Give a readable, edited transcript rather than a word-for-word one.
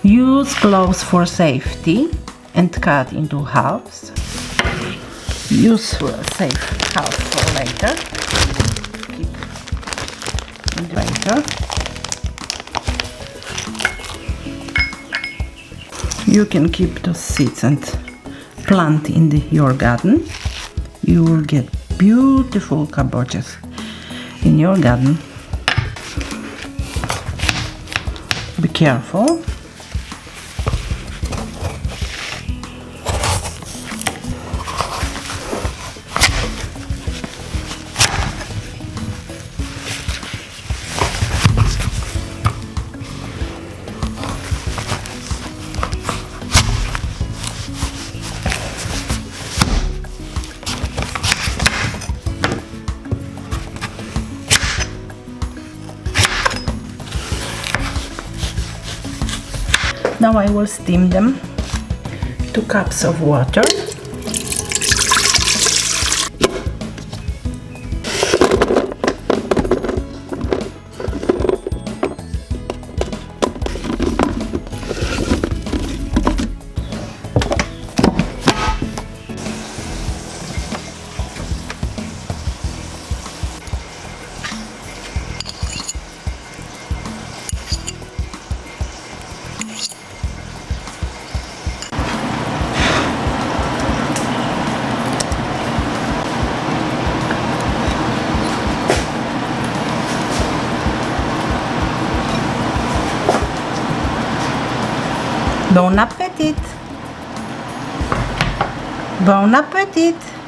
Use gloves for safety and cut into halves. Use safe half for later. Keep later. You can keep those seeds and plant in your garden. You will get beautiful kabochas in your garden. Be careful. Now I will steam them. 2 cups of water. Bon appétit! Bon appétit!